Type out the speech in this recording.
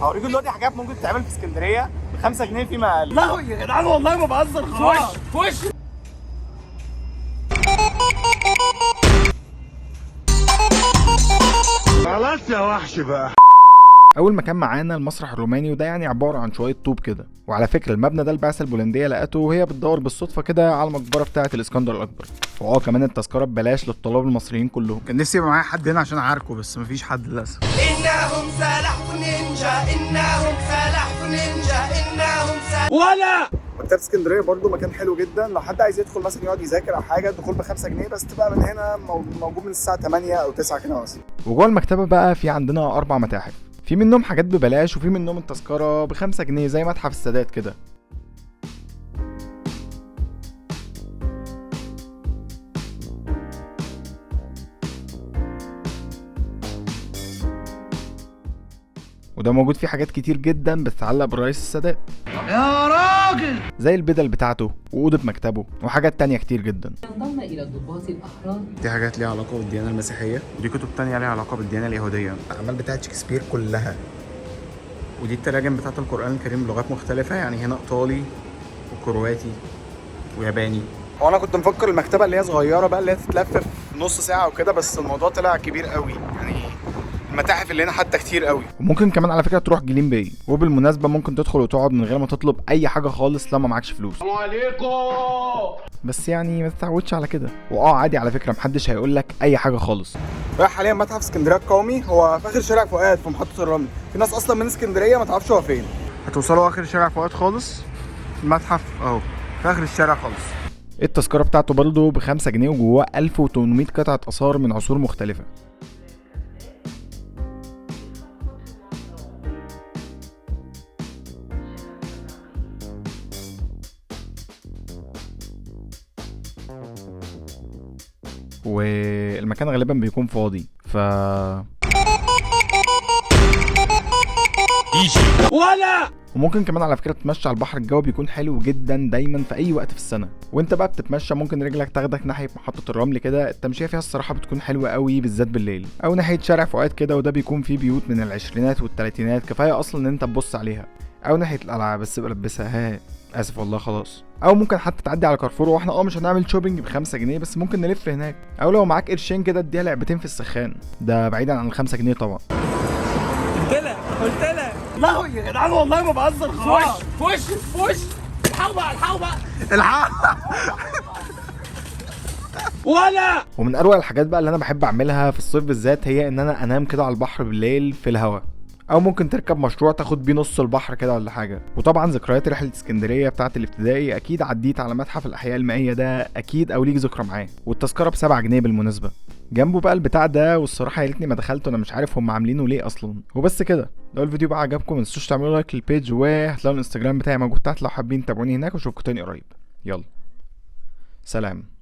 هوريكم دلوقتي حاجات ممكن تتعمل في اسكندريه ب 5 جنيه فيما اقل. لا يا جدعان والله ما بهزر خالص. خش خلاص يا وحش بقى. اول مكان معانا المسرح الروماني، وده يعني عباره عن شويه طوب كده. وعلى فكره المبنى ده البعثه البولنديه لقته وهي بتدور بالصدفه كده على المقبره بتاعه الاسكندر الاكبر. كمان التذكره ببلاش للطلاب المصريين كلهم. كان نفسي يبقى معايا حد هنا عشان اعاركه بس مفيش حد للاسف. انهم سلاحف نينجا، انهم سلاحف نينجا، انهم ولا مكتبه اسكندريه برضو مكان حلو جدا لو حد عايز يدخل مثلا يقعد يذاكر او حاجه. الدخول ب 5 جنيه بس تبقى من هنا موجود من الساعه 8 او 9 كده مثلا. وجوه المكتبه بقى في عندنا 4 متاحف، في منهم حاجات ببلاش وفي منهم التذكره ب 5 جنيه زي متحف السادات كده. وده موجود فيه حاجات كتير جدا بتتعلق بالرئيس السادات يا راجل، زي البدل بتاعته وأوضة مكتبه وحاجات تانية كتير جدا. انضم إلى الضباط الأحرار. دي حاجات ليها علاقه بالديانه المسيحيه، ودي كتب تانية ليها علاقه بالديانه اليهوديه. الاعمال بتاعت شكسبير كلها، ودي التراجم بتاعت القران الكريم بلغات مختلفه، يعني هنا ايطالي وكرواتي وياباني. هو انا كنت مفكر المكتبه اللي هي صغيره بقى اللي هي تتلف في نص ساعه وكده، بس الموضوع طلع كبير قوي. يعني المتاحف اللي هنا حتى كتير قوي. وممكن كمان على فكره تروح جليم باي، وبالمناسبه ممكن تدخل وتقعد من غير ما تطلب اي حاجه خالص لما معكش فلوس. السلام عليكم. بس يعني ما تتعودش على كده، عادي على فكره محدش هيقول لك اي حاجه خالص. رايح حاليا متحف اسكندريه القومي، هو في اخر شارع فؤاد في محطه الرمل. في ناس اصلا من اسكندريه ما تعرفش هو فين. هتوصلوا اخر شارع فؤاد خالص، المتحف اهو في اخر الشارع خالص. التذكره بتاعته برضه ب 5 جنيه وجواه 1800 قطعه اثار من عصور مختلفه. والمكان غالبا بيكون فاضي ولا وممكن كمان على فكره تتمشى على البحر. الجو بيكون حلو جدا دايما في اي وقت في السنه، وانت بقى بتتمشى ممكن رجلك تاخدك ناحيه محطه الرمل كده. التمشيه فيها الصراحه بتكون حلوه قوي بالذات بالليل، او ناحيه شارع فؤاد كده، وده بيكون فيه بيوت من العشرينات والثلاثينات كفايه اصلا ان انت تبص عليها. او ناحيه القلعه بس تبقى لابسها اسف والله خلاص. او ممكن حتى تعدي على كارفور، واحنا مش هنعمل شوبينج ب 5 جنيه بس ممكن نلف هناك. او لو معاك قرشين كده اديها لعبتين في السخان، ده بعيدا عن ال 5 جنيه طبعا. قلت لك لا يا جدعان والله ما بهزر خالص. فش الحق بقى الحق. ولا ومن اروع الحاجات بقى اللي انا بحب اعملها في الصيف بالذات هي ان انا انام كده على البحر بالليل في الهواء، او ممكن تركب مشروع تاخد بيه نص البحر كده ولا حاجه. وطبعا ذكريات رحله اسكندريه بتاعه الابتدائي اكيد عديت على متحف الاحياء المائيه ده اكيد، او ليك ذكرى معاه. والتذكره ب 7 جنيه بالمناسبه. جنبه بقى البتاع ده، والصراحه يا ريتني ما دخلته، انا مش عارف هم عاملينه ليه اصلا. وبس كده، لو الفيديو بقى عجبكم ما تنسوش تعملوا لايك للبيج، وهتلاقوا الانستجرام بتاعي موجود تحت لو حابين تتابعوني هناك. واشوفكم تاني قريب. يلا سلام.